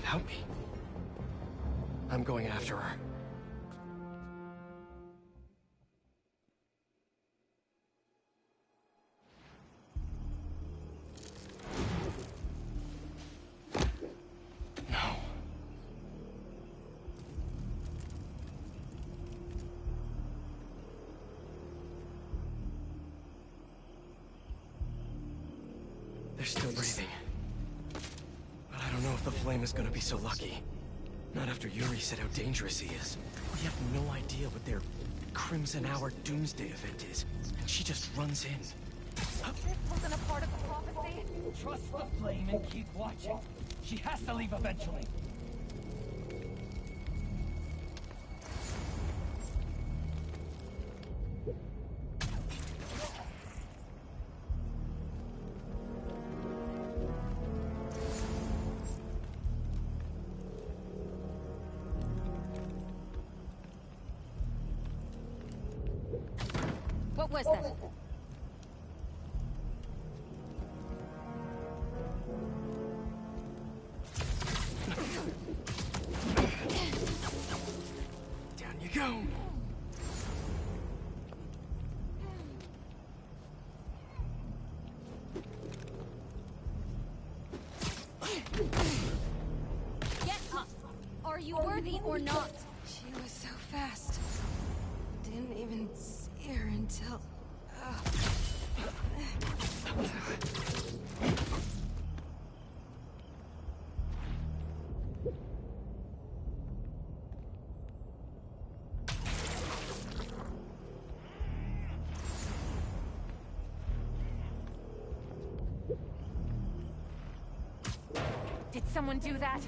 Help me. I'm going after her. No. They're still breathing. But I don't know if the flame is gonna be so lucky. Not after Yuri said how dangerous he is. We have no idea what their Crimson Hour Doomsday event is, and she just runs in. This wasn't a part of the prophecy. Trust the flame and keep watching. She has to leave eventually. What was that? Down you go. Get up! Are you worthy or not? She was so fast. Didn't even see her until... Did someone do that?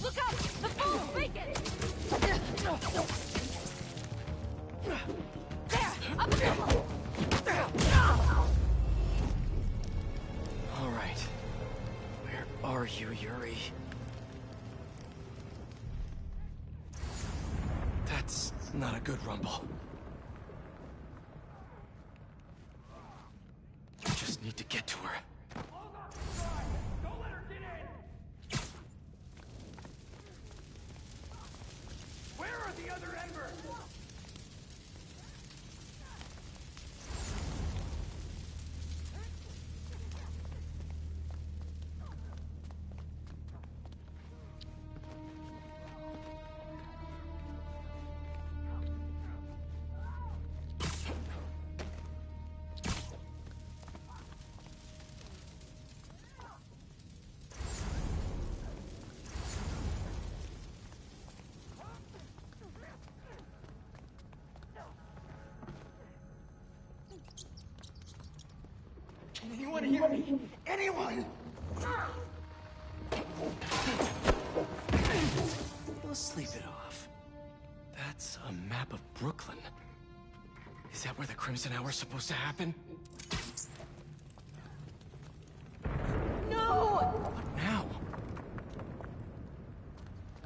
Look out! The fool's vacant! There! Up ahead! All right. Where are you, Yuri? That's not a good rumble. I just need to get to her. Don't let her get in! Where are the other embers? Can anyone hear me? Anyone? You'll sleep it off. That's a map of Brooklyn. Is that where the Crimson Hour's supposed to happen? No! What now?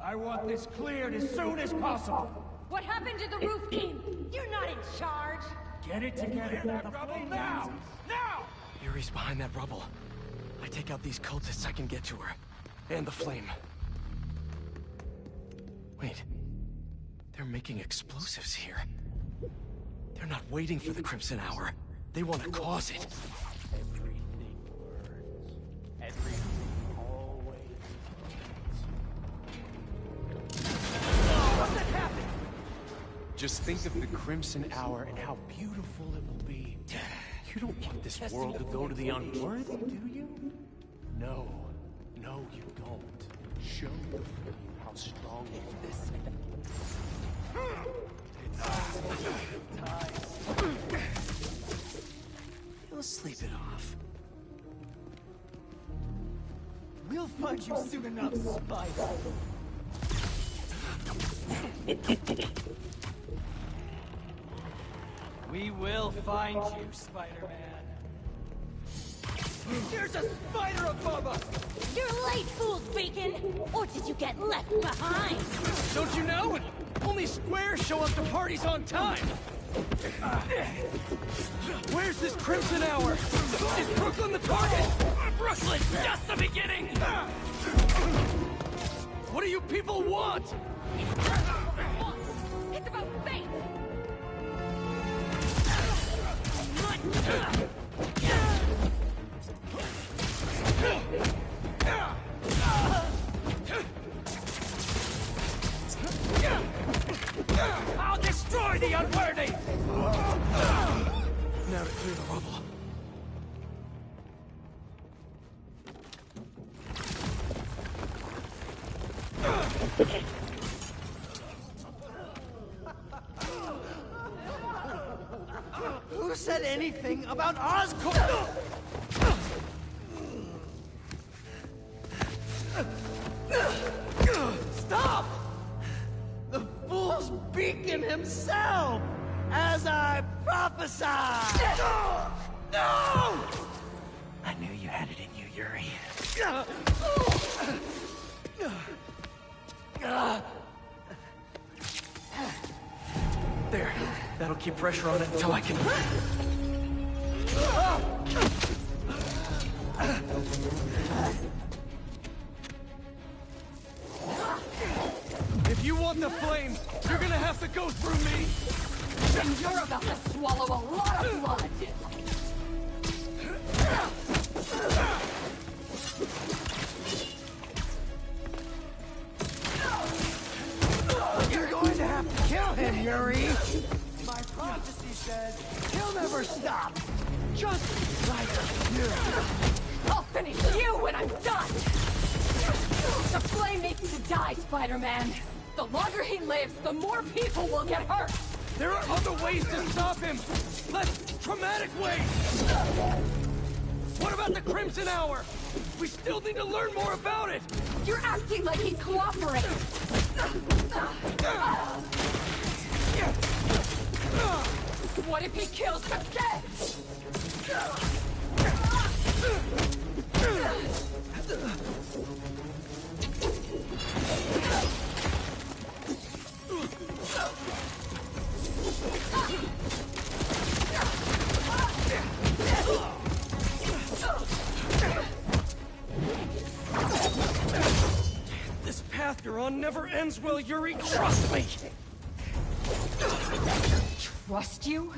I want this cleared as soon as possible. What happened to the roof team? You're not in charge! Get it together. That rubble now! Now! Yuri's behind that rubble. I take out these cultists, I can get to her. And the flame. Wait. They're making explosives here. They're not waiting for the Crimson Hour. They want to cause it. Everything burns. Everything always burns. What just happened? Just think of the Crimson Hour and how beautiful it will be. You don't want this world to go to the unworthy, do you? No. No, you don't. Show the flame how strong it is. You'll sleep it off. We'll find you soon enough, Spider. We will find you, Spider-Man. There's a spider above us! You're late, fool's bacon! Or did you get left behind? Don't you know? Only squares show up to parties on time. Where's this Crimson Hour? Is Brooklyn the target? Brooklyn, just the beginning! What do you people want? It's about fate! I'll destroy the unworthy! Now to clear the rubble. Who said anything about Oscorp? Stop! The fool's beacon himself, as I prophesied! No! I knew you had it in you, Yuri. There. That'll keep pressure on it until I can... If you want the flame, you're gonna have to go through me! And you're about to swallow a lot of blood! You're going to have to kill him, Yuri! My prophecy says he'll never stop! Just like you! I'll finish you when I'm done! The flame needs to die, Spider-Man! The longer he lives, the more people will get hurt! There are other ways to stop him! Less traumatic ways! What about the Crimson Hour? We still need to learn more about it! You're acting like he'd cooperate! What if he kills the kid? This path you're on never ends well, Yuri. Trust me! Trust you?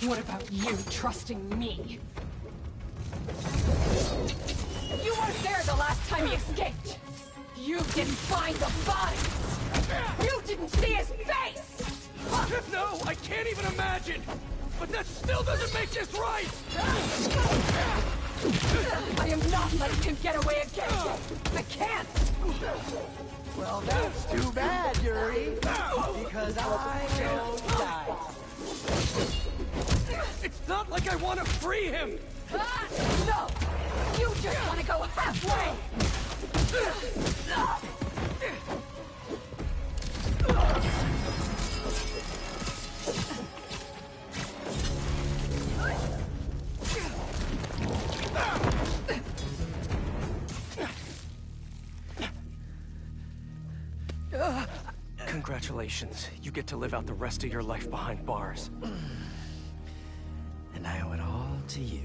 What about you trusting me? You weren't there the last time he escaped! You didn't find the bodies! You didn't see his face! No, I can't even imagine! But that still doesn't make this right! I am not letting him get away again! I can't! Well, that's too bad, Yuri. Because I know die. It's not like I want to free him! No! You just want to go halfway! Congratulations. You get to live out the rest of your life behind bars. And I owe it all to you.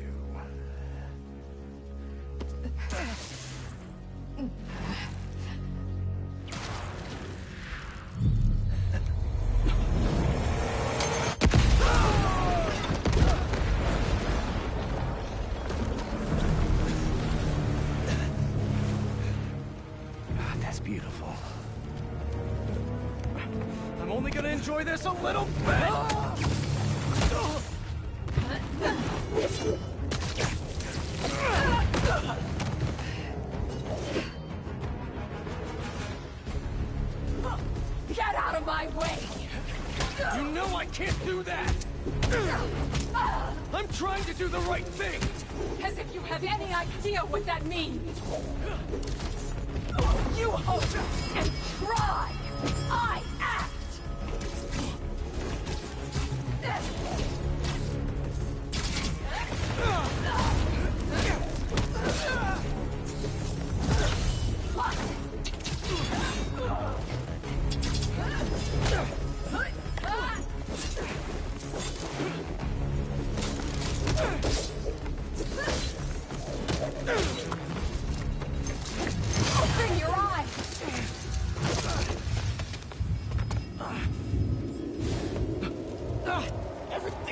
That's beautiful. I'm only gonna enjoy this a little bit! Get out of my way! You know I can't do that! I'm trying to do the right thing! As if you have any idea what that means! You hope and try! I act!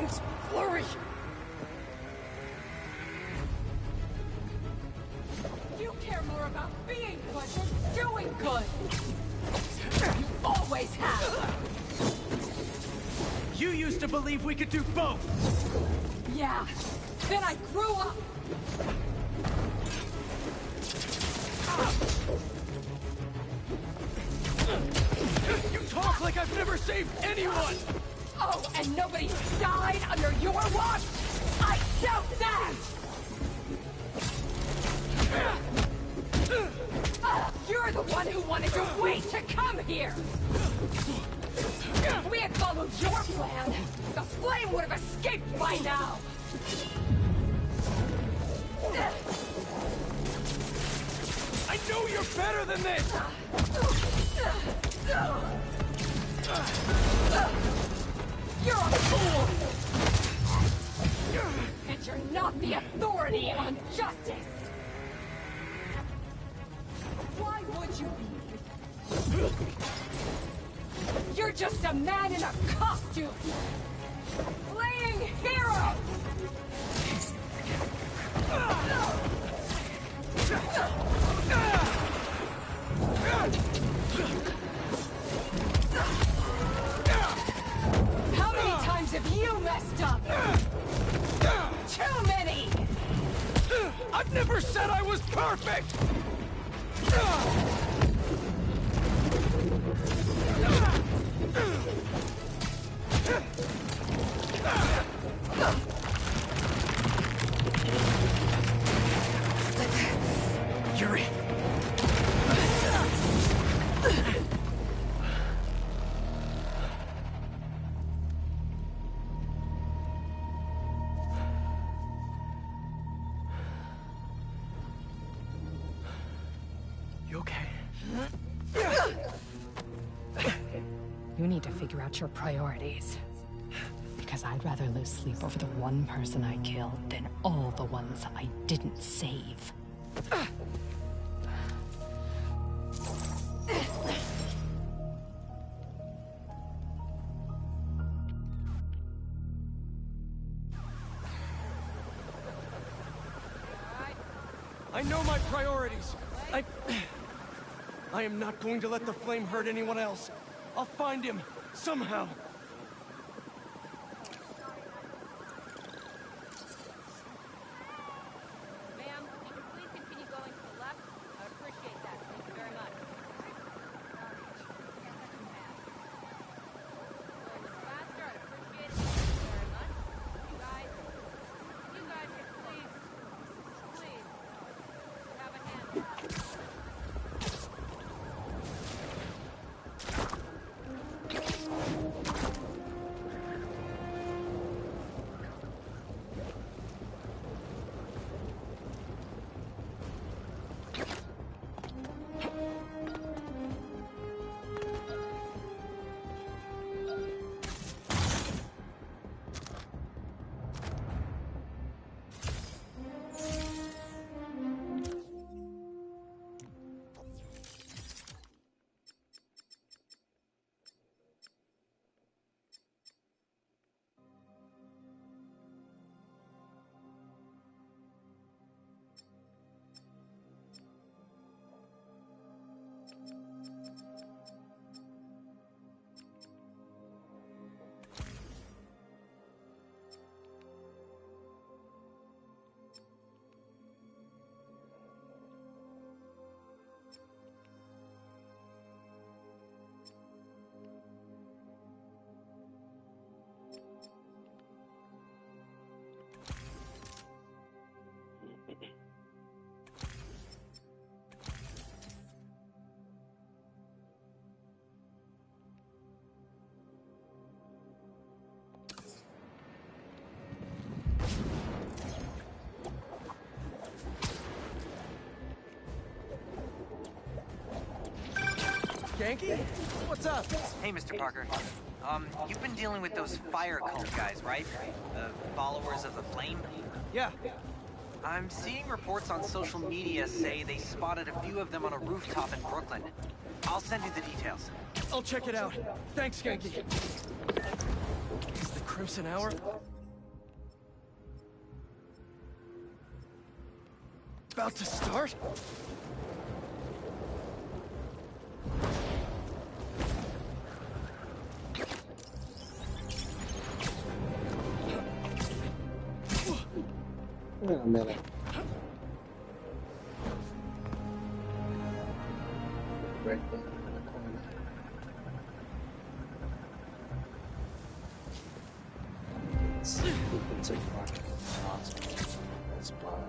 Everything's blurry. You care more about being good than doing good! You always have! You used to believe we could do both! Yeah, then I grew up! You talk like I've never saved anyone! Oh, and nobody died under your watch? I doubt that! You're the one who wanted to wait to come here! If we had followed your plan, the flame would have escaped by now! I know you're better than this! You're a fool! And you're not the authority on justice! Why would you be? You're just a man in a costume! Playing hero! How many times have you messed up? Too many! I've never said I was perfect! Yuri! You okay? You need to figure out your priorities. Because I'd rather lose sleep over the one person I killed than all the ones I didn't save. I know my priorities. I am not going to let the flame hurt anyone else. I'll find him, somehow. Ma'am, if you please continue going to the left, I would appreciate that. Thank you very much. Going a little faster, I'd appreciate it. Thank you very much. You guys please, have a hand. Ganke? What's up? Hey, Mr. Parker. You've been dealing with those fire cult guys, right? The followers of the flame? Yeah. I'm seeing reports on social media say they spotted a few of them on a rooftop in Brooklyn. I'll send you the details. I'll check it out. Thanks, Ganke. Is the Crimson Hour? about to start? Wait a minute. Right there in the corner. Let's see if we can take rocket. Awesome. Let's bomb.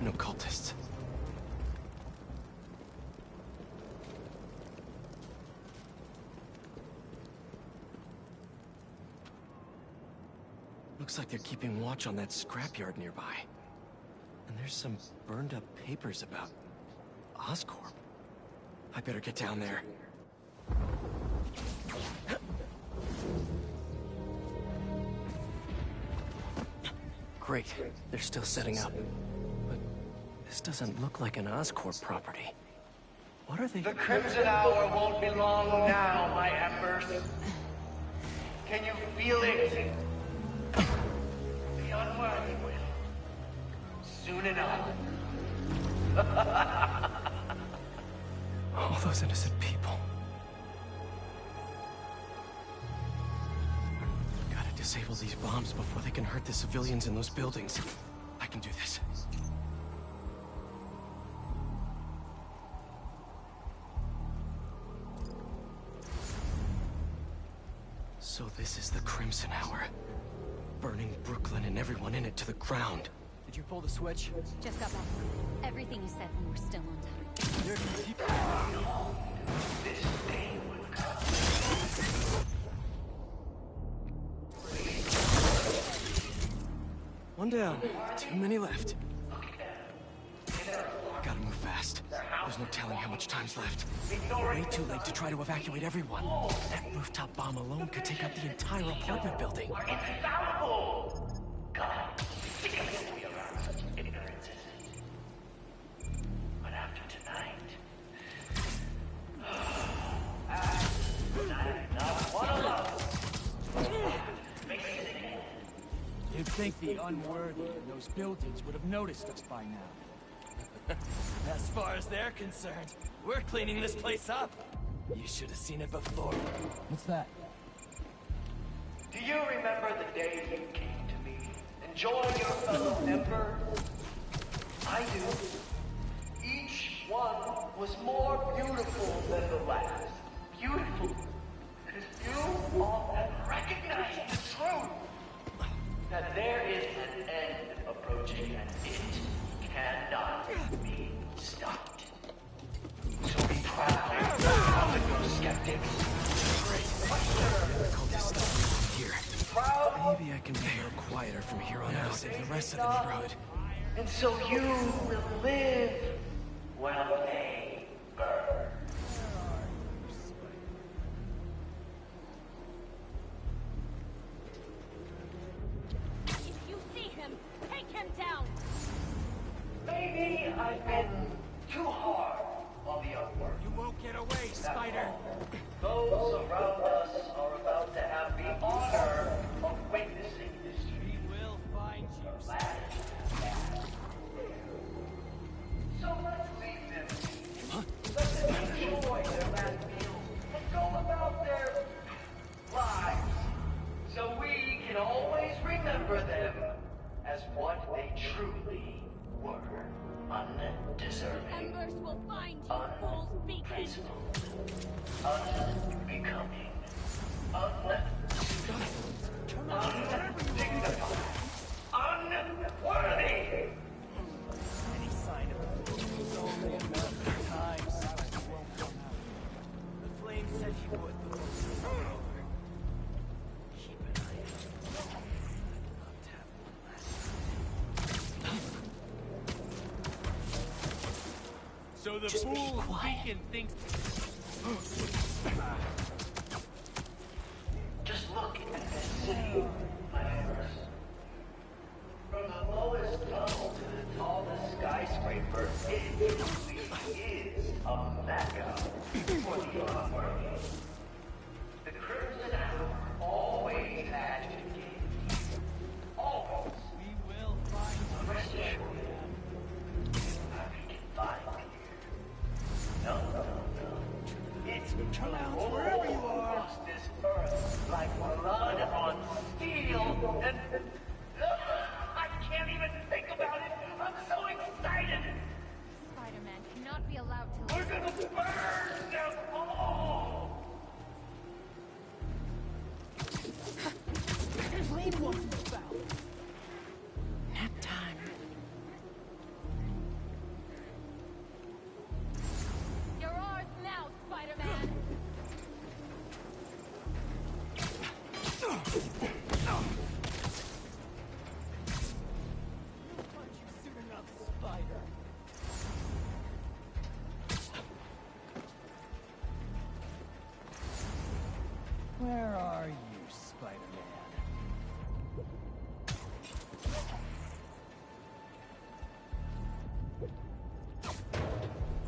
No cultists. Looks like they're keeping watch on that scrapyard nearby. And there's some burned up papers about Oscorp. I better get down there. Great. They're still setting up. But this doesn't look like an Oscorp property. What are they... The Crimson Hour won't be long now, my embers. Can you feel it? The unworthy will. Soon enough. All those innocent people. Gotta disable these bombs before they can hurt the civilians in those buildings. I can do this. So this is the Crimson Hour. Burning Brooklyn and everyone in it to the ground. Did you pull the switch? Just got back. Everything you said when we're still on time. This day will come. One down. Too many left. Gotta move fast. There's no telling how much time's left. Way too late to try to evacuate everyone. That rooftop bomb alone could take out the entire apartment building. Infallible! God, sick of it to be around such ignorances. But after tonight... not one of us. Face it again. You'd think the unworthy in those buildings would have noticed us by now. As far as they're concerned, we're cleaning this place up. You should have seen it before. What's that? Do you remember the day you came to me, enjoying your fellow ember? I do. Each one was more beautiful than the last. Beautiful. Because you all have recognized the truth. That there is an end approaching and it cannot be stopped. So be proud of those skeptics. Cultists stop here. Proud Maybe I can be a little quieter from here on out. Save the rest of the neighborhood. and so you will live while they burn. If you see him, take him down! Maybe I've been too hard on the Unworthy. You won't get away, Spider! Those around us are about to have the honor of witnessing history. We will find you, So let's leave them. Let them enjoy their last meal and go about their lives. So we can always remember them as what they truly were. Undeserving. Embers will find you, fools beacon! Unprincipled. Unbecoming. Undignified. Unworthy. Any sign of it is only a matter of time. Spider won't come out. The flame said he would before it's all over. Keep an eye out. I'd love to have one last night. So the fool beacon thinks. Just look at this city, my neighbors. From the lowest tunnel to the tallest skyscraper, it truly is a mecca for the unworthy. The Crimson Hour always had to give. Always. We will find you. Rest assured. We can find you. No. It's Around wherever you are. across this earth like blood on steel, and I can't even think about it. I'm so excited. Spider-Man cannot be allowed to We're gonna burn them all. Flame wasn't found. Nap time. You're ours now, Spider-Man! We'll find you soon enough, Spider. Where are you, Spider-Man?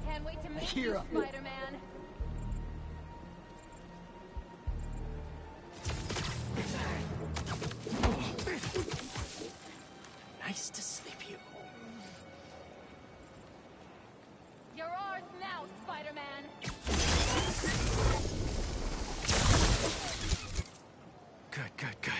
Can't wait to meet Here you, I- Spider-Man! Nice to sleep you. You're ours now, Spider-Man! Good.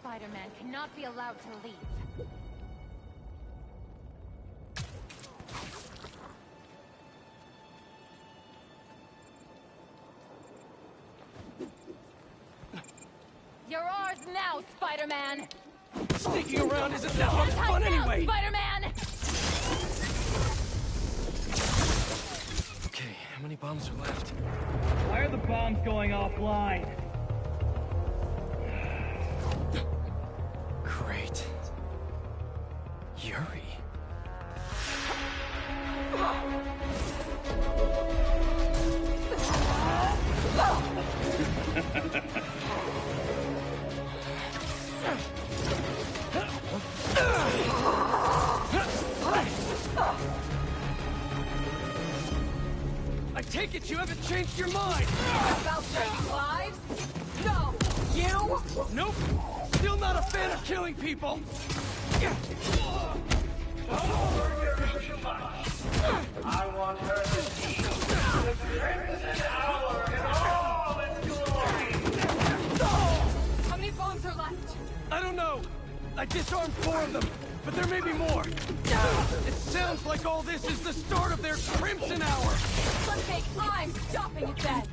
Spider-Man cannot be allowed to leave. You're ours now, Spider-Man! Sneaking around isn't that much fun anyway! Spider-Man! Okay, how many bombs are left? Why are the bombs going offline? Great. Yuri. I take it you haven't changed your mind! About saving lives? No! You? Nope! Still not a fan of killing people! I want her to see the Crimson Hour in all its glory. How many bombs are left? I don't know! I disarmed 4 of them, but there may be more. It sounds like all this is the start of their Crimson Hour! Sunbake, I'm stopping it then!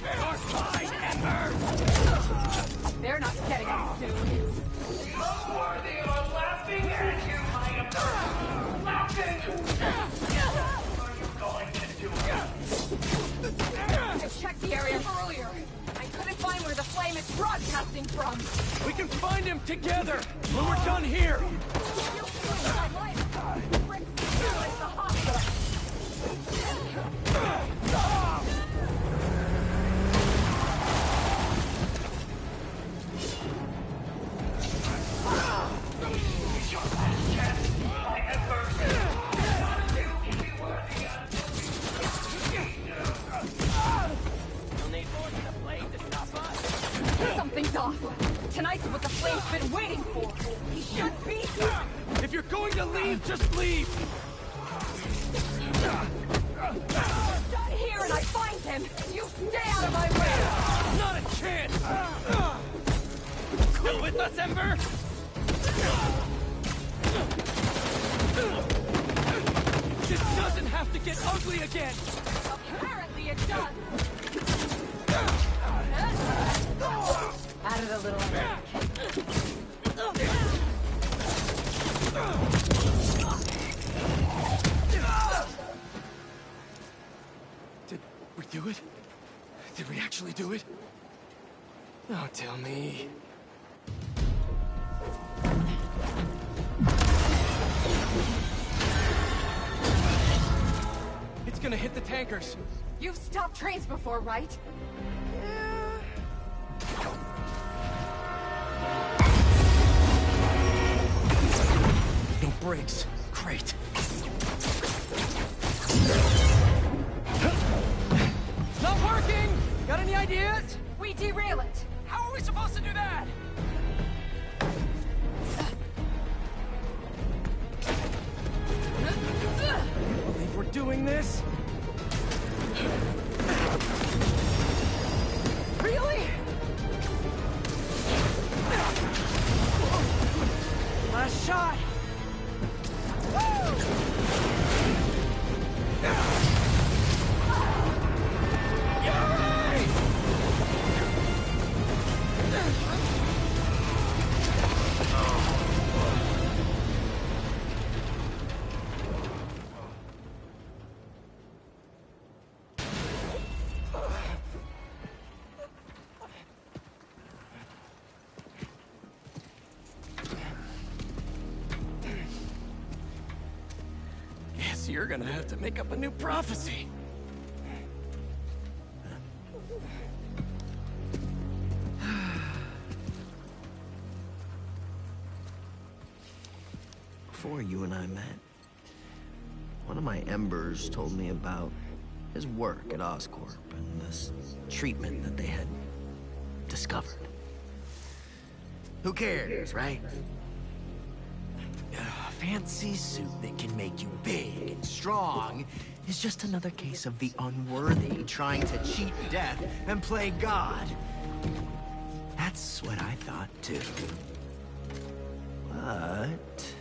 You're fine, Ember! They're not getting out soon. Unworthy are laughing at you, my Ember. Laughing! What are you going to do? I checked the area earlier. I couldn't find where the flame is blasting from? We can find him together when we're done here! You killed my life! Rick, here is the hospital! Something's off. Tonight's what the Flame's been waiting for. He should be here. If you're going to leave, just leave! I'm done here and I find him. You stay out of my way. Not a chance! Still with us, Ember? This doesn't have to get ugly again! Apparently it does. Added a little. Did we do it? Did we actually do it? Don't tell me. It's gonna hit the tankers. You've stopped trains before, right? No brakes. Great. It's not working! Got any ideas? We derail it. How are we supposed to do that? Believe we're doing this? Really? Last shot! Guess you're gonna have to make up a new prophecy. Before you and I met, one of my Embers told me about his work at Oscorp and this treatment that they had discovered. Who cares, right? A fancy suit that can make you big and strong is just another case of the unworthy trying to cheat death and play God. That's what I thought too. But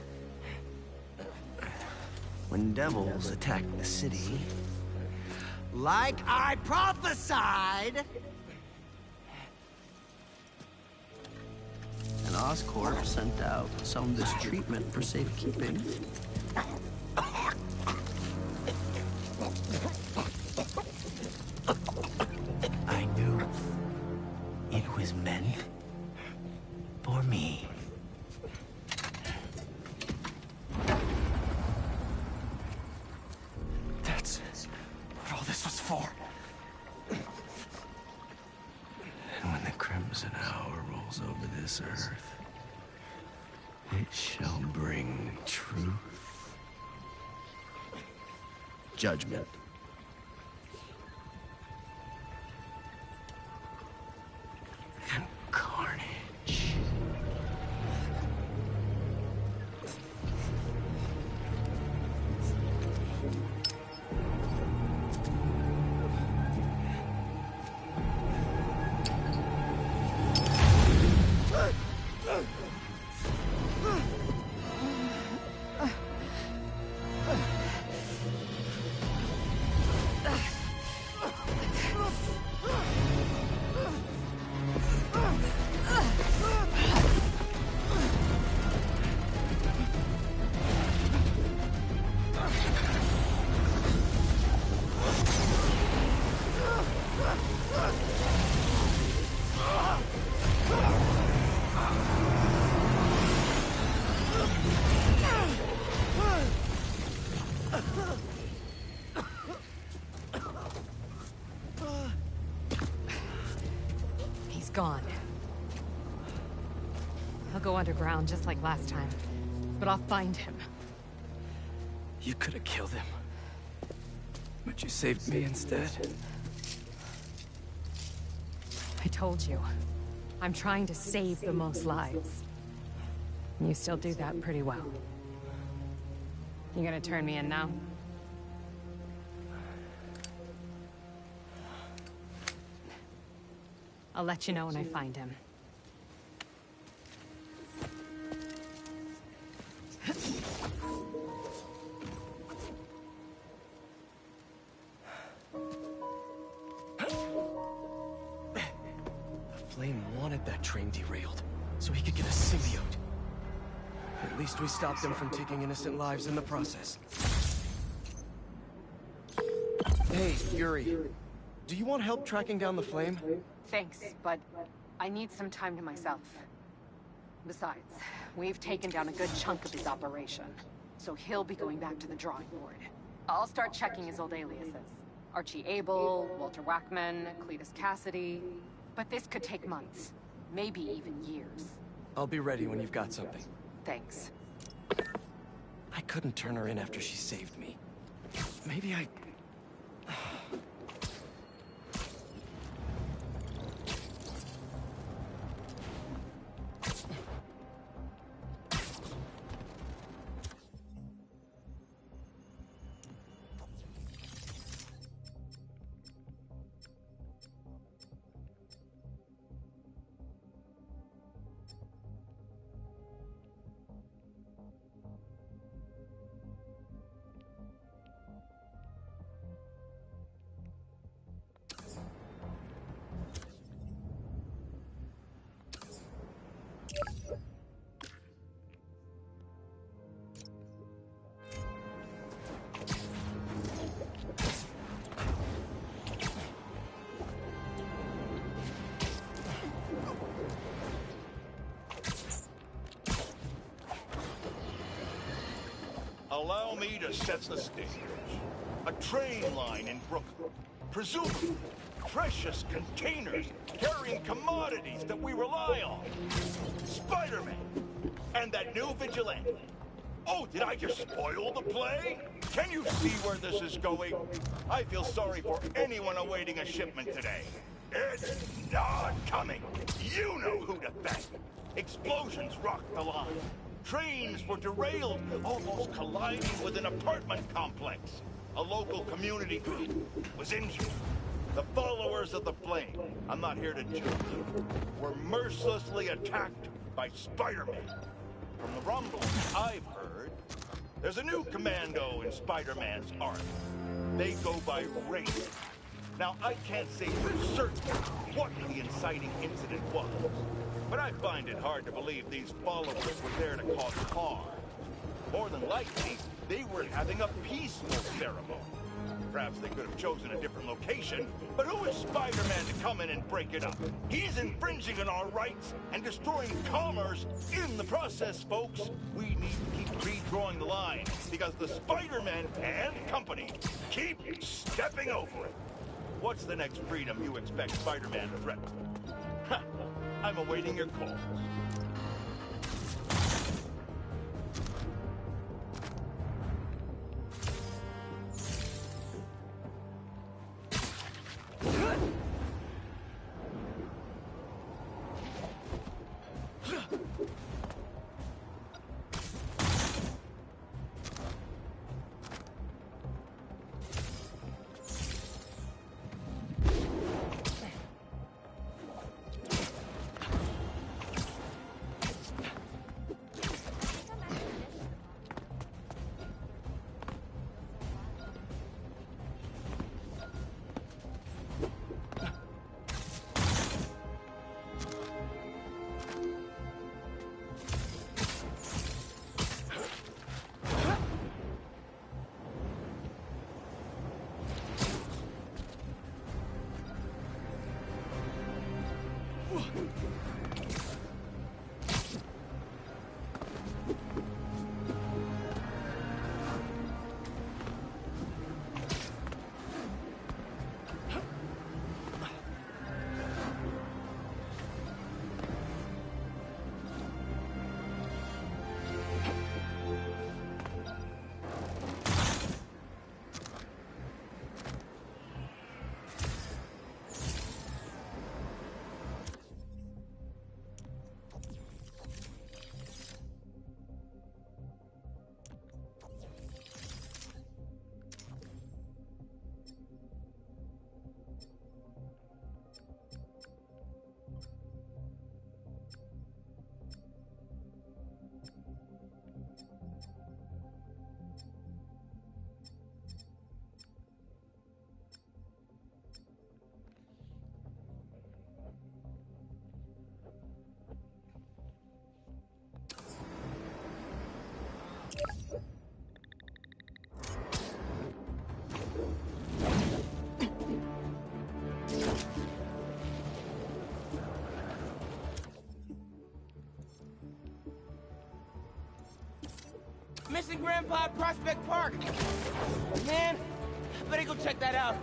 when devils attack the city, like I prophesied, and Oscorp sent out some of this treatment for safekeeping. I knew it was meant for me. That's what all this was for. And when the Crimson Hour rolls over this earth, it shall bring truth, judgment, and carnage. He's gone. He'll go underground just like last time. But I'll find him. You could have killed him. But you saved me instead. I told you. I'm trying to save the most lives. You still do that pretty well. You gonna turn me in now? I'll let you know when I find him. Flame wanted that train derailed, so he could get a symbiote. At least we stopped them from taking innocent lives in the process. Hey, Yuri. Do you want help tracking down the Flame? Thanks, but I need some time to myself. Besides, we've taken down a good chunk of his operation, so he'll be going back to the drawing board. I'll start checking his old aliases. Archie Abel, Walter Wackman, Cletus Cassidy. But this could take months, maybe even years. I'll be ready when you've got something. Thanks. I couldn't turn her in after she saved me. Maybe I... Allow me to set the stage. A train line in Brooklyn. Presumably, precious containers carrying commodities that we rely on. Spider-Man! And that new vigilante. Oh, did I just spoil the play? Can you see where this is going? I feel sorry for anyone awaiting a shipment today. It's not coming. You know who to thank. Explosions rocked the line. Trains were derailed, almost colliding with an apartment complex. A local community group was injured. The followers of the Flame, I'm not here to judge them, were mercilessly attacked by Spider-Man. From the rumblings I've heard, there's a new commando in Spider-Man's army. They go by Race. Now, I can't say for certain what the inciting incident was, but I find it hard to believe these followers were there to cause harm. More than likely, they were having a peaceful ceremony. Perhaps they could have chosen a different location, but who is Spider-Man to come in and break it up? He's infringing on our rights and destroying commerce in the process, folks. We need to keep redrawing the line, because the Spider-Man and company keep stepping over it. What's the next freedom you expect Spider-Man to threaten? Ha! I'm awaiting your call. missing Grandpa at Prospect Park. Man, I better go check that out.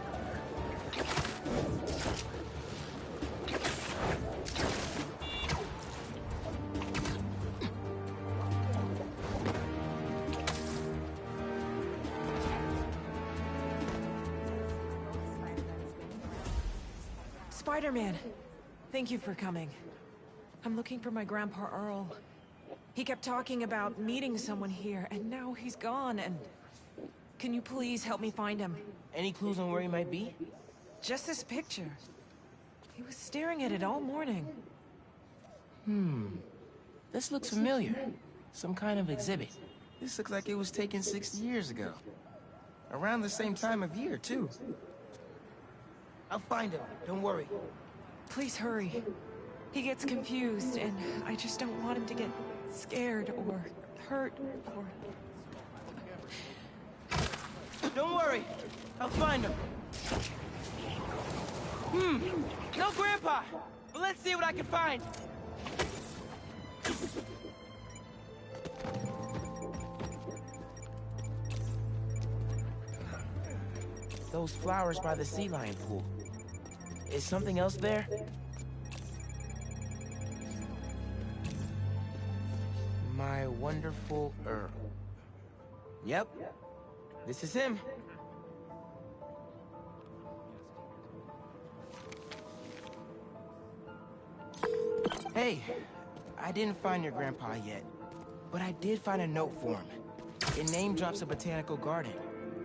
Spider-Man, thank you for coming. I'm looking for my Grandpa Earl. He kept talking about meeting someone here, and now he's gone, and... Can you please help me find him? Any clues on where he might be? Just this picture. He was staring at it all morning. This looks familiar. Some kind of exhibit. This looks like it was taken 60 years ago. Around the same time of year, too. I'll find him, don't worry. Please hurry. He gets confused, and I just don't want him to get scared or hurt or... Don't worry, I'll find him. No Grandpa! But let's see what I can find. Those flowers by the sea lion pool. Is something else there? My wonderful Earl. Yep, this is him. Hey, I didn't find your grandpa yet, but I did find a note for him. It name drops a botanical garden.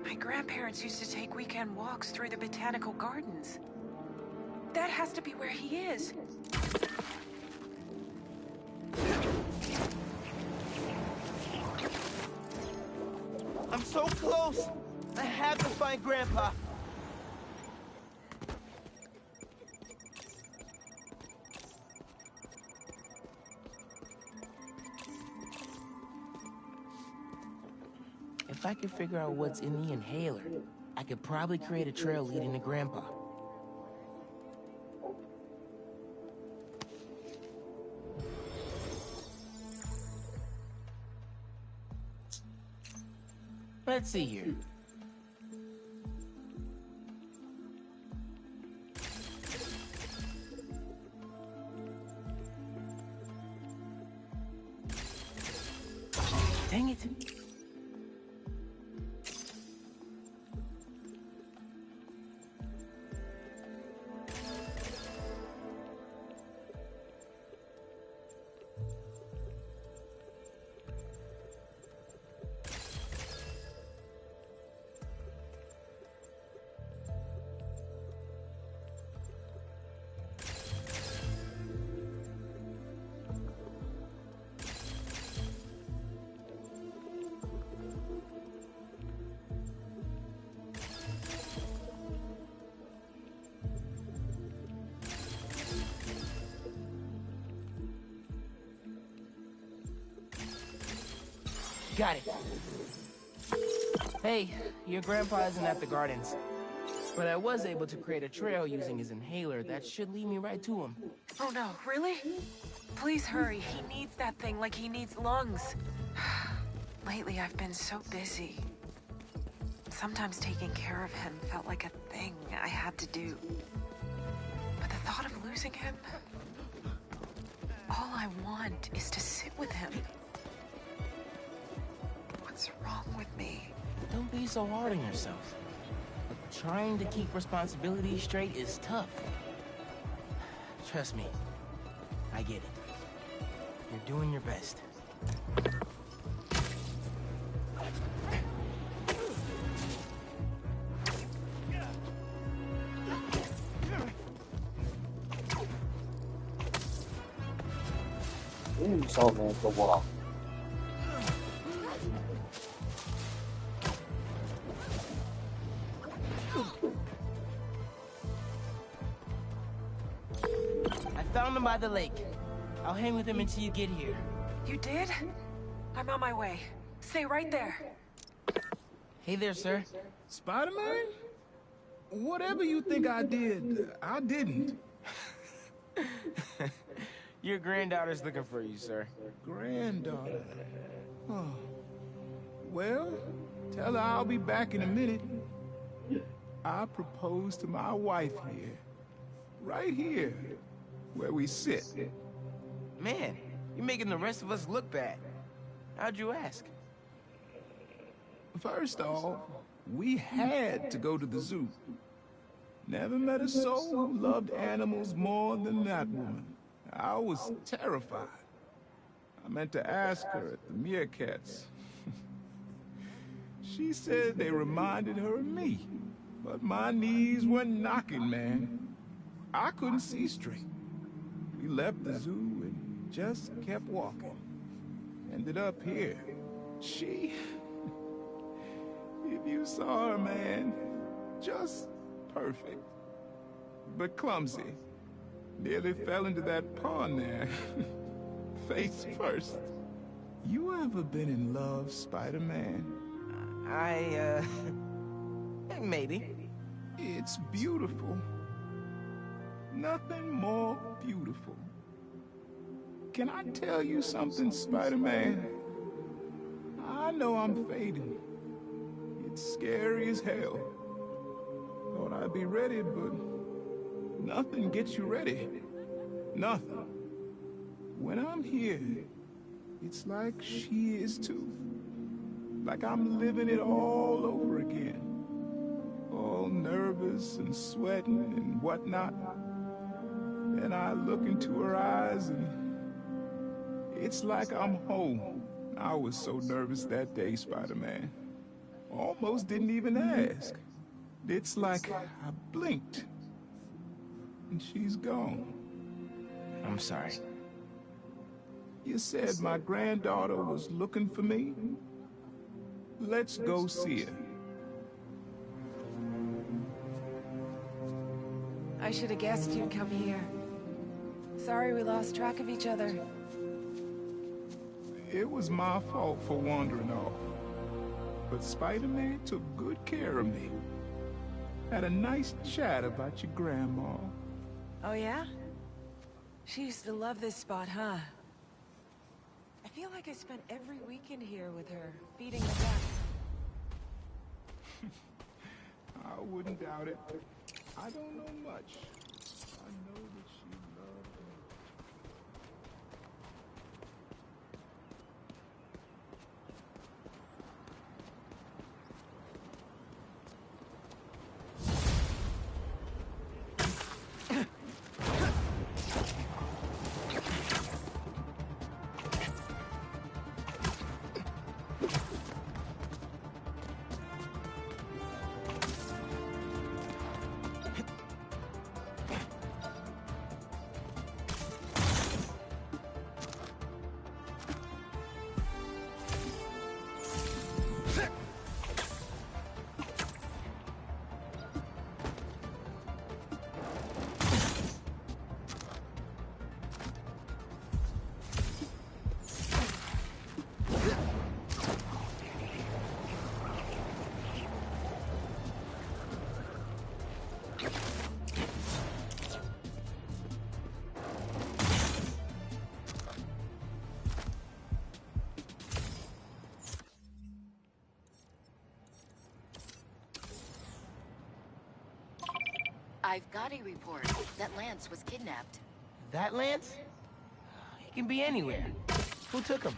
My grandparents used to take weekend walks through the botanical gardens. That has to be where he is. I'm so close! I have to find Grandpa! If I could figure out what's in the inhaler, I could probably create a trail leading to Grandpa. Let's see here. Dang it. Got it. Hey, your grandpa isn't at the gardens. But I was able to create a trail using his inhaler that should lead me right to him. Oh no, really? Please hurry. He needs that thing like he needs lungs. Lately, I've been so busy. Sometimes taking care of him felt like a thing I had to do. But the thought of losing him... All I want is to sit with him. What's wrong with me? Don't be so hard on yourself. Trying to keep responsibilities straight is tough. Trust me, I get it. You're doing your best. Solving the wall. I found him by the lake. I'll hang with him until you get here. You did? I'm on my way. Stay right there. Hey there, sir. Spider-Man? Whatever you think I did, I didn't. Your granddaughter's looking for you, sir. Granddaughter. Oh. Well, tell her I'll be back in a minute. I propose to my wife here. Right here, where we sit. Man, you're making the rest of us look bad. How'd you ask? First off, we had to go to the zoo. Never met a soul who loved animals more than that woman. I was terrified. I meant to ask her at the meerkats. She said they reminded her of me, but my knees were knocking, man. I couldn't see straight. We left the zoo and just kept walking. Ended up here. She... If you saw her, man, just perfect. But clumsy. Nearly fell into that pond there. Face first. You ever been in love, Spider-Man? Maybe. It's beautiful. Nothing more beautiful. Can I tell you something, Spider-Man? I know I'm fading. It's scary as hell. Thought I'd be ready, but nothing gets you ready. Nothing. When I'm here, it's like she is too. Like I'm living it all over again. All nervous and sweating and whatnot. Then I look into her eyes and it's like I'm home. I was so nervous that day, Spider-Man. Almost didn't even ask. It's like I blinked and she's gone. I'm sorry. You said my granddaughter was looking for me? Let's go see her. I should have guessed you'd come here. Sorry we lost track of each other. It was my fault for wandering off. But Spider-Man took good care of me. Had a nice chat about your grandma. Oh yeah? She used to love this spot, huh? I feel like I spent every weekend here with her, feeding the ducks. I wouldn't doubt it. I don't know much. I know that she loved me. I've got a report that Lance was kidnapped. That Lance? He can be anywhere. Who took him?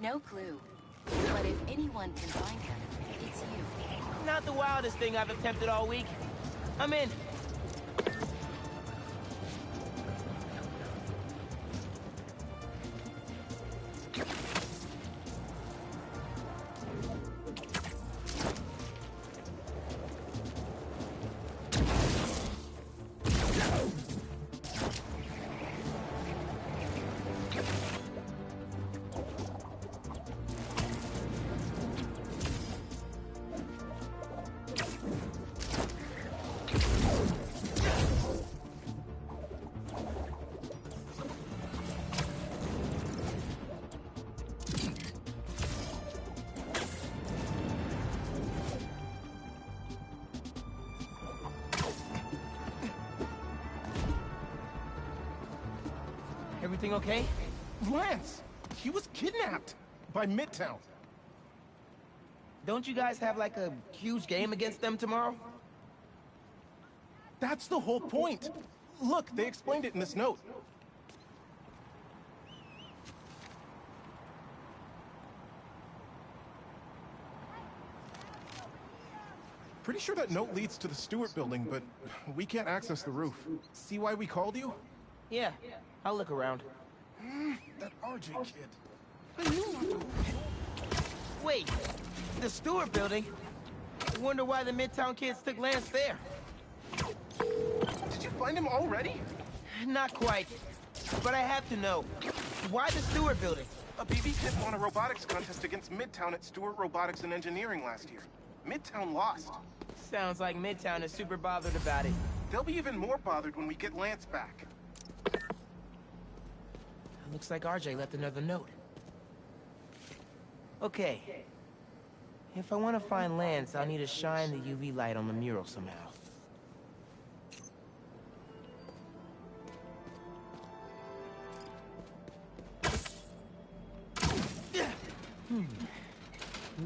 No clue. But if anyone can find him, it's you. Not the wildest thing I've attempted all week. I'm in. Everything okay? Lance! He was kidnapped! By Midtown. Don't you guys have like a huge game against them tomorrow? That's the whole point. Look, they explained it in this note. Pretty sure that note leads to the Stewart building, but we can't access the roof. See why we called you? Yeah, I'll look around. That RJ kid. Wait, the Stewart building? I wonder why the Midtown kids took Lance there. Did you find him already? Not quite, but I have to know. Why the Stewart building? A BB kid won a robotics contest against Midtown at Stewart Robotics and Engineering last year. Midtown lost. Sounds like Midtown is super bothered about it. They'll be even more bothered when we get Lance back. Looks like RJ left another note. Okay. If I want to find Lance, I'll need to shine the UV light on the mural somehow.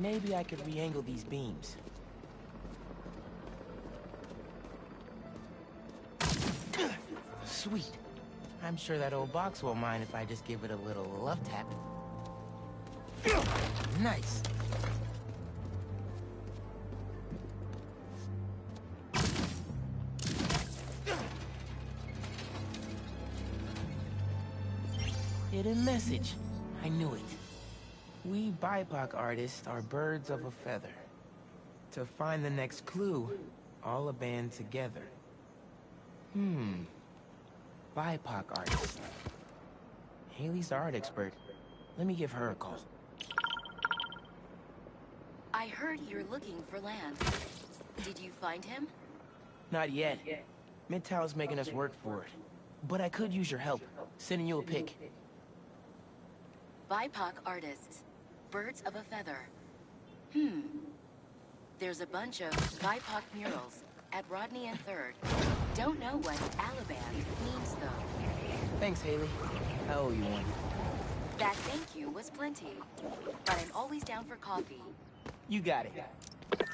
Maybe I could re-angle these beams. Sweet. I'm sure that old box won't mind if I just give it a little love tap. Nice. Hidden message. I knew it. We BIPOC artists are birds of a feather. To find the next clue, all a band together. BIPOC artist. Haley's the art expert. Let me give her a call. I heard you're looking for Lance. Did you find him? Not yet. Midtown's making us work for it. But I could use your help, sending you a pic. BIPOC artists. Birds of a feather. There's a bunch of BIPOC murals at Rodney and 3rd. Don't know what Alaband means, though. Thanks, Haley. I owe you one. That thank you was plenty. But I'm always down for coffee. You got it.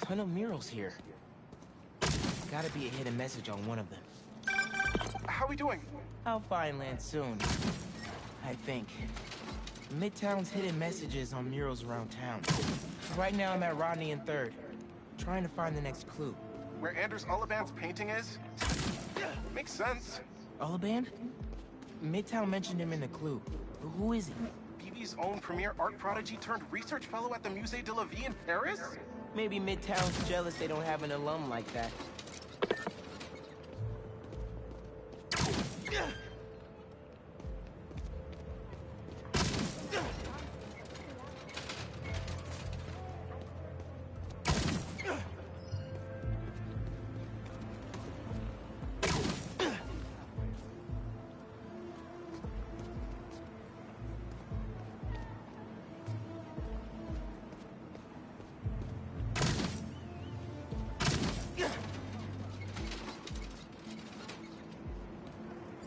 Ton of murals here. Gotta be a hidden message on one of them. How we doing? I'll find Lance soon. I think. Midtown's hidden messages on murals around town. Right now I'm at Rodney and 3rd, trying to find the next clue. Where Anders Ullaband's painting is? Makes sense. Ullaband? Midtown mentioned him in the clue. Who is he? BB's own premier art prodigy turned research fellow at the Musée de la Vie in Paris? Maybe Midtown's jealous they don't have an alum like that.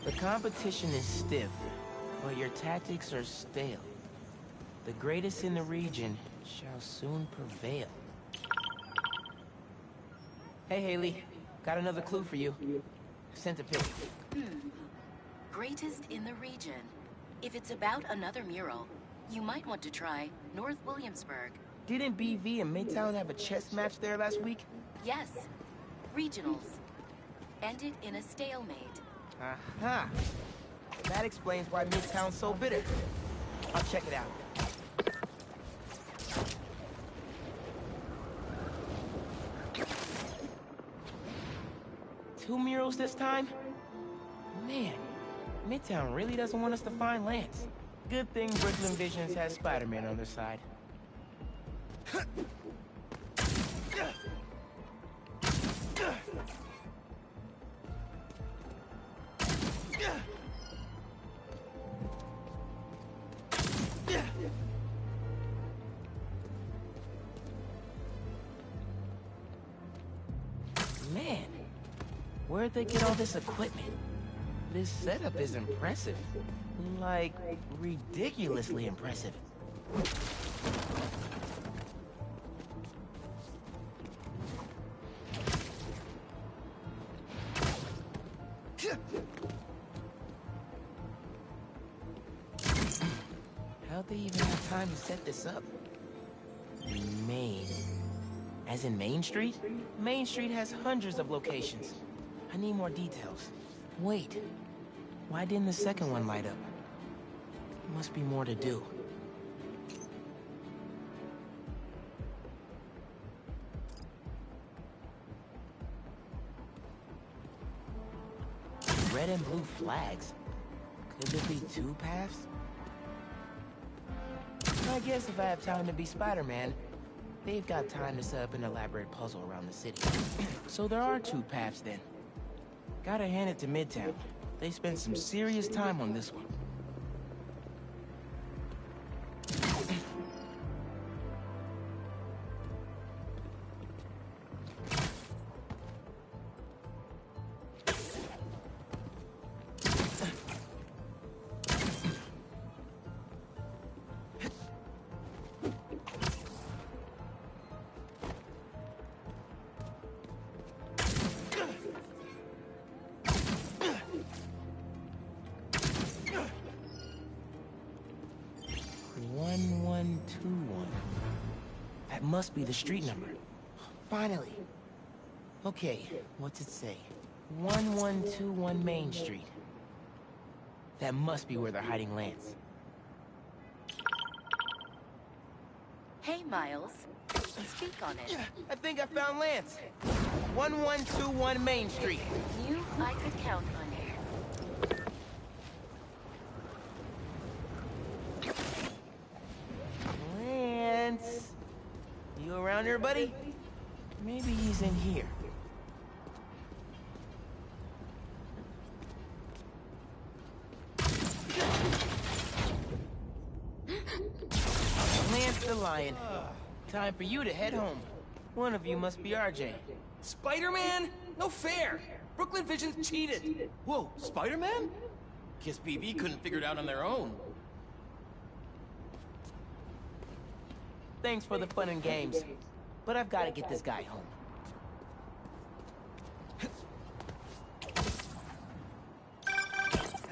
The competition is stiff, but your tactics are stale. The greatest in the region shall soon prevail. Hey, Haley. Got another clue for you. Sent a pic. Greatest in the region. If it's about another mural, you might want to try North Williamsburg. Didn't BV and Midtown have a chess match there last week? Yes. Regionals. Ended in a stalemate. Aha! That explains why Midtown's so bitter. I'll check it out. Two murals this time? Man, Midtown really doesn't want us to find Lance. Good thing Brooklyn Visions has Spider-Man on their side. Man, where'd they get all this equipment? This setup is impressive. Like, ridiculously impressive. How'd they even have time to set this up? Main. As in Main Street? Main Street has hundreds of locations. I need more details. Wait. Why didn't the second one light up? Must be more to do. Red and blue flags? Could there be two paths? I guess if I have time to be Spider-Man, they've got time to set up an elaborate puzzle around the city. So there are two paths then. Gotta hand it to Midtown. They spent some serious time on this one. That must be the street number. Finally. Okay, what's it say? 1121 Main Street. That must be where they're hiding Lance. Hey, Miles. Speak on it. I think I found Lance. 1121 Main Street. Knew I could count on you. Lance. You around here, buddy? Maybe he's in here. Lance the Lion. Time for you to head home. One of you must be RJ. Spider-Man? No fair! Brooklyn Vision's cheated! Whoa, Spider-Man? Guess PV couldn't figure it out on their own. Thanks for the fun and games, but I've got to get this guy home.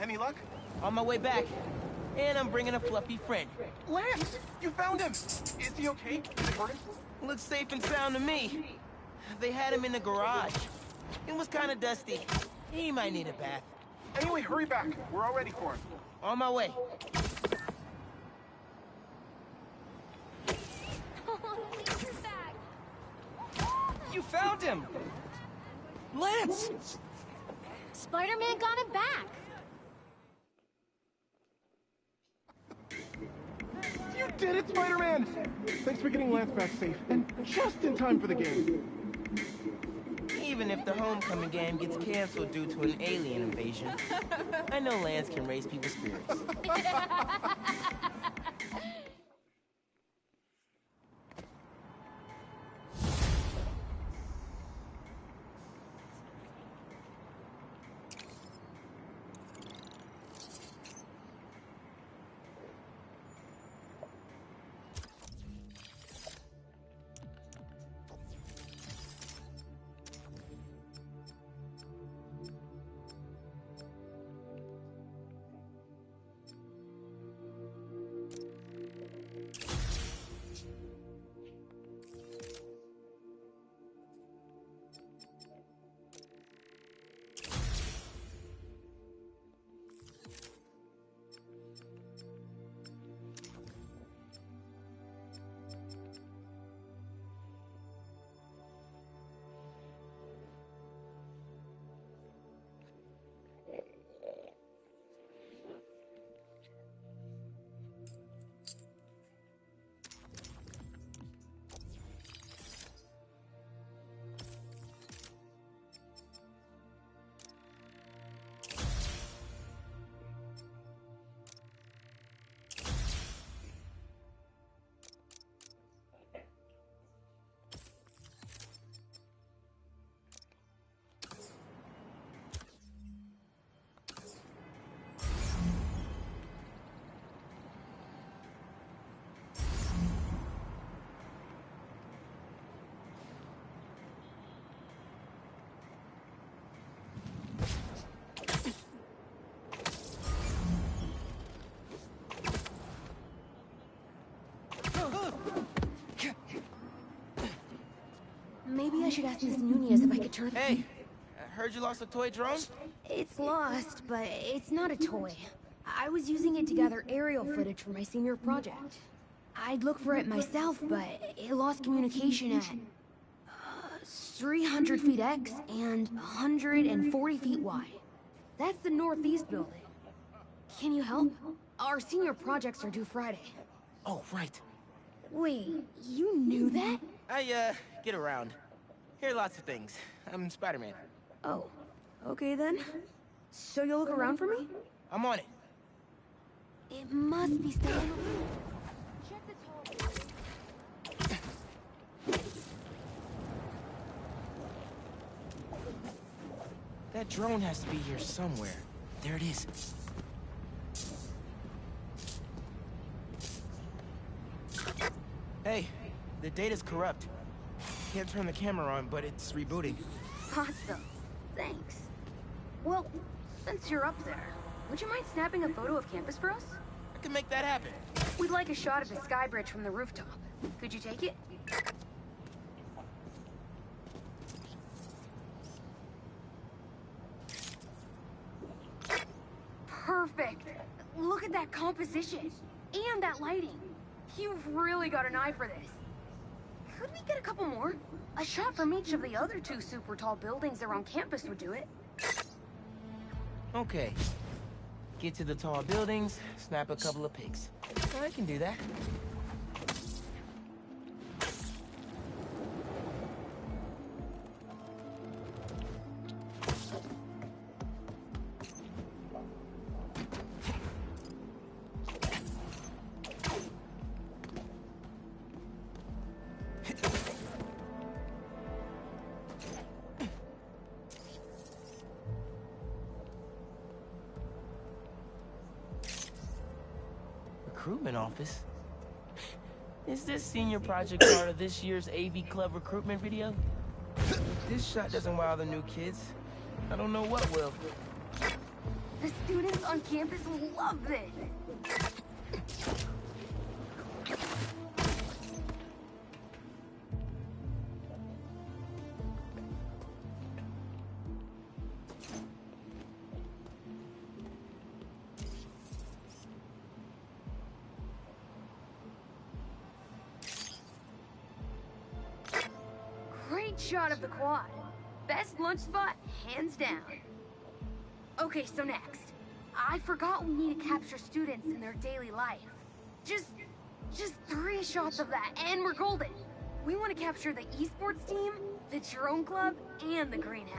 Any luck? On my way back. And I'm bringing a fluffy friend. Lance! You found him! Is he okay? Is it hurt him? Looks safe and sound to me. They had him in the garage. It was kind of dusty. He might need a bath. Anyway, hurry back. We're all ready for him. On my way. You found him! Lance! Spider-Man got him back! You did it, Spider-Man! Thanks for getting Lance back safe, and just in time for the game. Even if the homecoming game gets canceled due to an alien invasion, I know Lance can raise people's spirits. I should ask Miss Nunez if I could turn... Hey, I heard you lost a toy drone? It's lost, but it's not a toy. I was using it to gather aerial footage for my senior project. I'd look for it myself, but it lost communication at 300 feet X and 140 feet Y. That's the northeast building. Can you help? Our senior projects are due Friday. Oh, right. Wait, you knew that? I, get around. Hear lots of things. I'm Spider-Man. Oh, okay then. So you'll look around for me? I'm on it. It must be staying. Check the tall. That drone has to be here somewhere. There it is. Hey, the data's corrupt. Can't turn the camera on, but it's rebooting. Awesome. Thanks. Well, since you're up there, would you mind snapping a photo of campus for us? I can make that happen. We'd like a shot of the sky bridge from the rooftop. Could you take it? Perfect. Look at that composition. And that lighting. You've really got an eye for this. Could we get a couple more? A shot from each of the other 2 super tall buildings around campus would do it. Okay. Get to the tall buildings, snap a couple of pics. I can do that. Recruitment office? Is this senior project part of this year's AV Club recruitment video? If this shot doesn't wow the new kids, I don't know what will. The students on campus will love this. Great shot of the quad. Best lunch spot, hands down. Okay, so next. I forgot we need to capture students in their daily life. Just 3 shots of that, and we're golden. We want to capture the esports team, the drone club, and the greenhouse.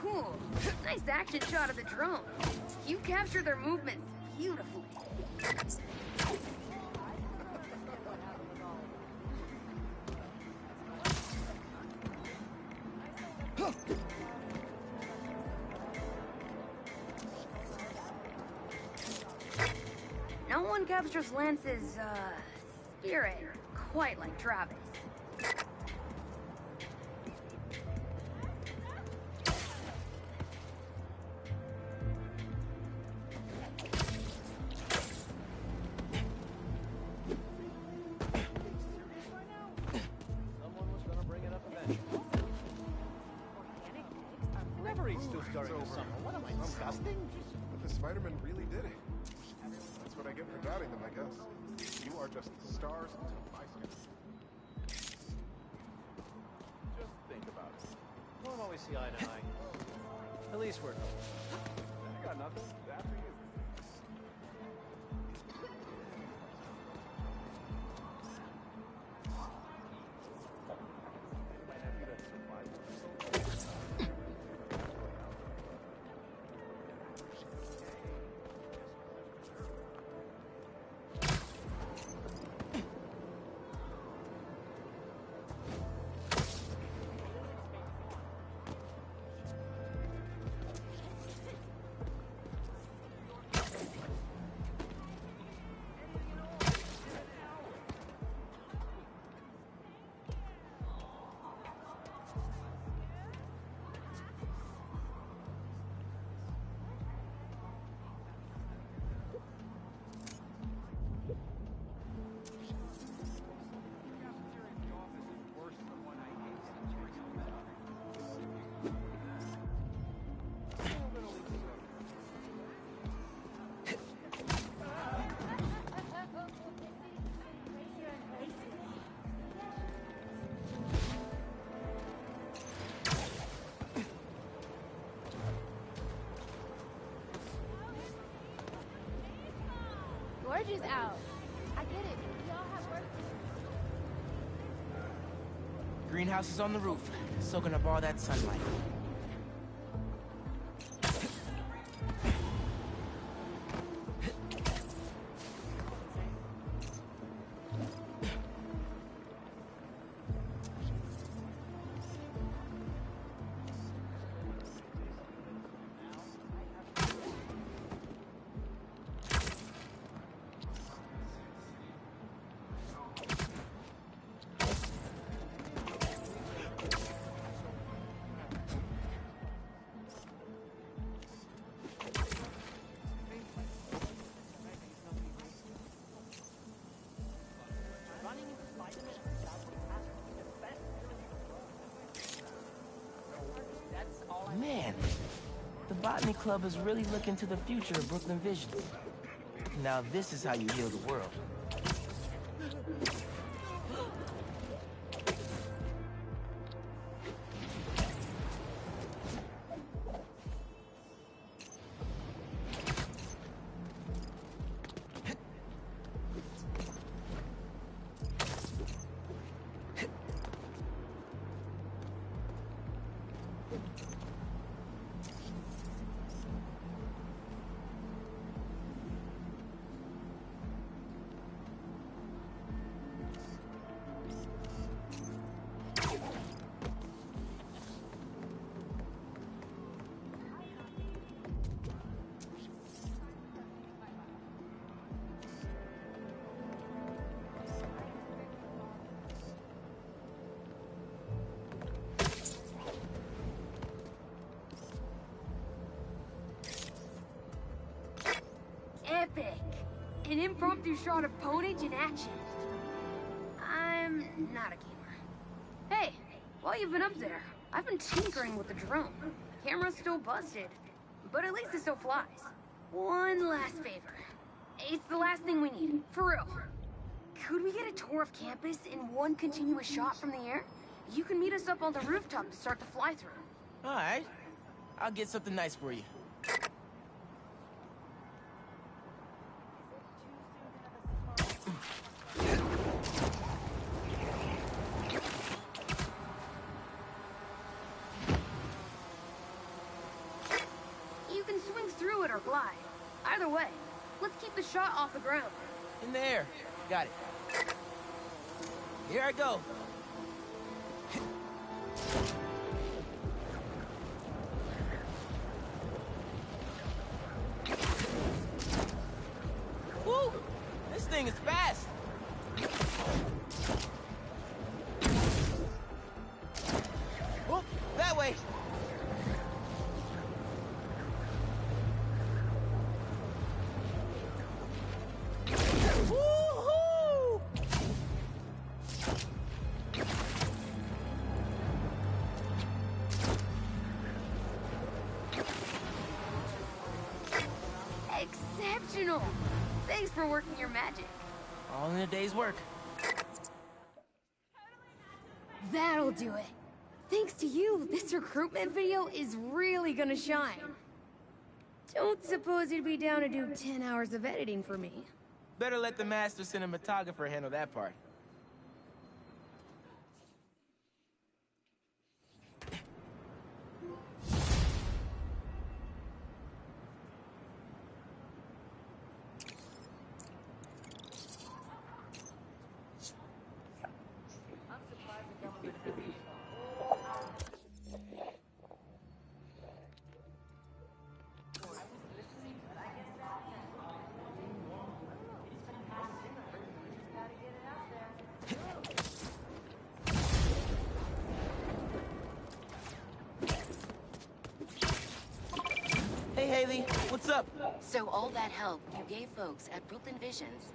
Cool. Nice action shot of the drone. You captured their movements beautifully. No one captures Lance's, spirit quite like Travis. But the Spider-Man really did it. That's what I get for doubting them, I guess. You are just the stars until bystanders. Just think about it. Don't always see eye to eye. At least we're I got nothing. After you. We're just out. I get it. We all have work to do. Greenhouse is on the roof, soaking up all that sunlight. Man, the Botany Club is really looking to the future of Brooklyn Visions. Now this is how you heal the world. Epic! An impromptu shot of Ponage in action. I'm not a gamer. Hey, while you've been up there, I've been tinkering with the drone. Camera's still busted, but at least it still flies. One last favor. It's the last thing we need, for real. Could we get a tour of campus in one continuous shot from the air? You can meet us up on the rooftop to start the fly-through. All right. I'll get something nice for you. You can swing through it or glide. Either way, let's keep the shot off the ground. In the air. Got it. Here I go. Woo! This thing is fast. Whoop! That way. Woo-hoo! Exceptional! Thanks for working your magic. All in a day's work. That'll do it. Thanks to you, this recruitment video is really gonna shine. Don't suppose you'd be down to do 10 hours of editing for me? Better let the master cinematographer handle that part. Hey, Haley, what's up? So all that help you gave folks at Brooklyn Visions,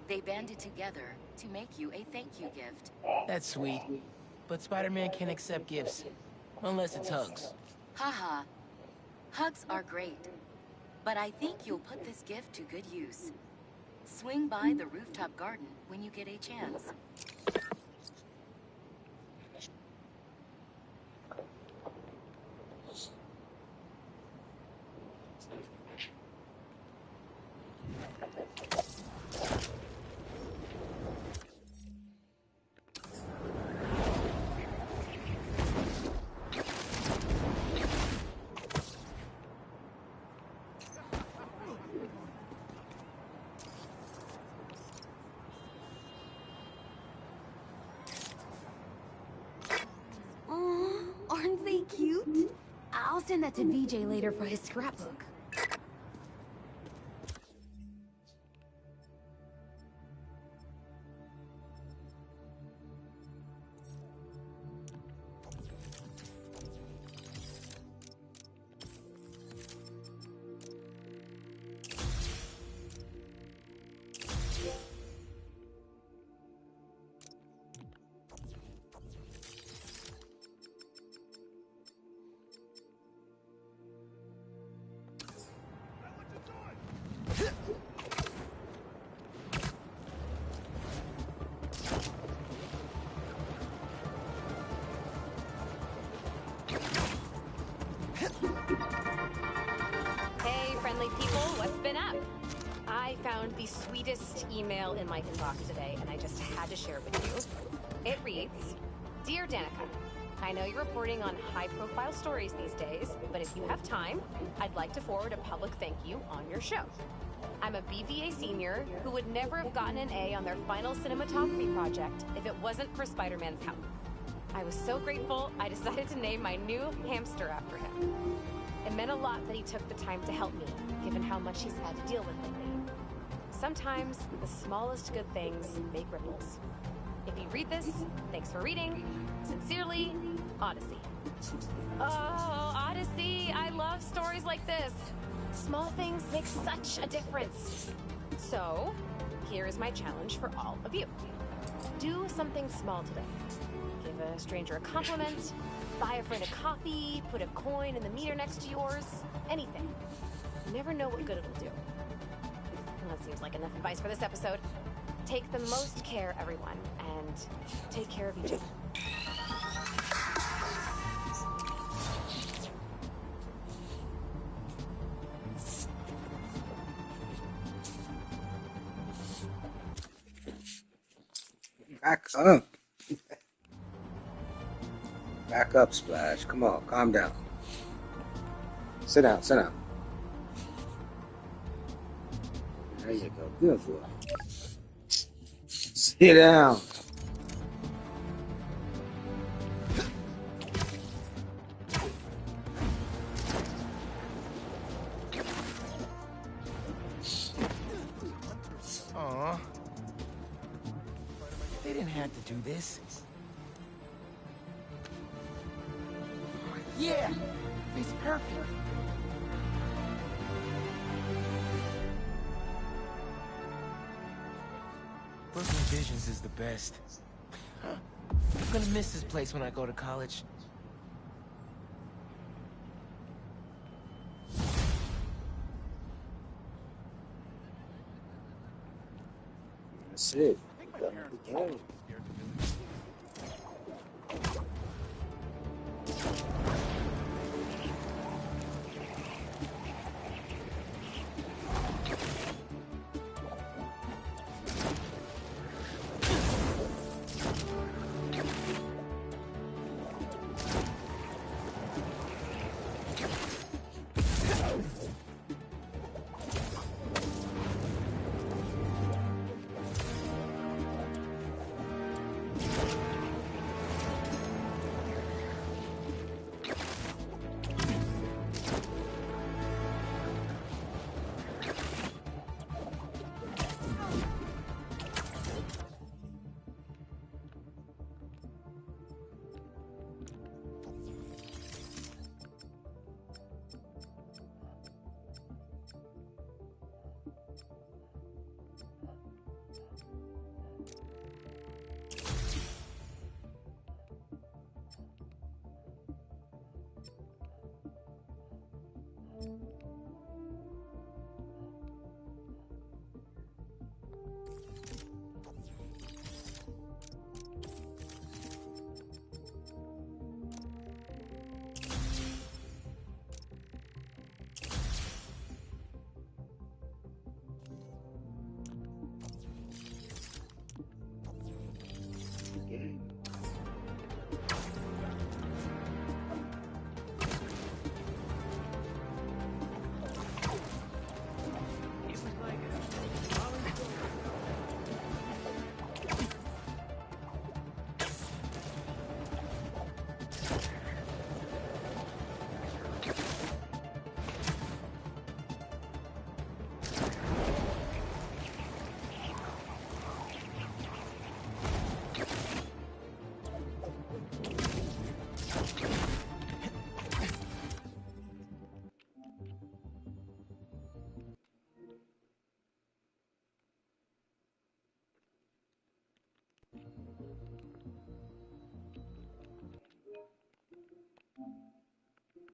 they banded together to make you a thank you gift. That's sweet. But Spider-Man can't accept gifts. Unless it's hugs. Haha. Hugs are great. But I think you'll put this gift to good use. Swing by the rooftop garden when you get a chance. cute. I'll send that to VJ later for his scrapbook. Hey, friendly people, what's been up? I found the sweetest email in my inbox today, and I just had to share it with you. It reads, Dear Danica, I know you're reporting on high-profile stories these days, but if you have time, I'd like to forward a public thank you on your show. I'm a BVA senior who would never have gotten an A on their final cinematography project if it wasn't for Spider-Man's help. I was so grateful, I decided to name my new hamster after him. It meant a lot that he took the time to help me, given how much he's had to deal with lately. Sometimes, the smallest good things make ripples. If you read this, thanks for reading. Sincerely, Odyssey. Oh, Odyssey! I love stories like this. Small things make such a difference. So, here is my challenge for all of you. Do something small today. Give a stranger a compliment, buy a friend a coffee, put a coin in the meter next to yours, anything. You never know what good it'll do. And that seems like enough advice for this episode. Take the most care, everyone, and take care of each other. Back up. Back up, Splash. Come on, calm down. Sit down, sit down. There you go. Good boy. Sit down. Aw. They didn't have to do this. Yeah! It's perfect. Brooklyn Visions is the best. I'm gonna miss this place when I go to college. That's it. Okay.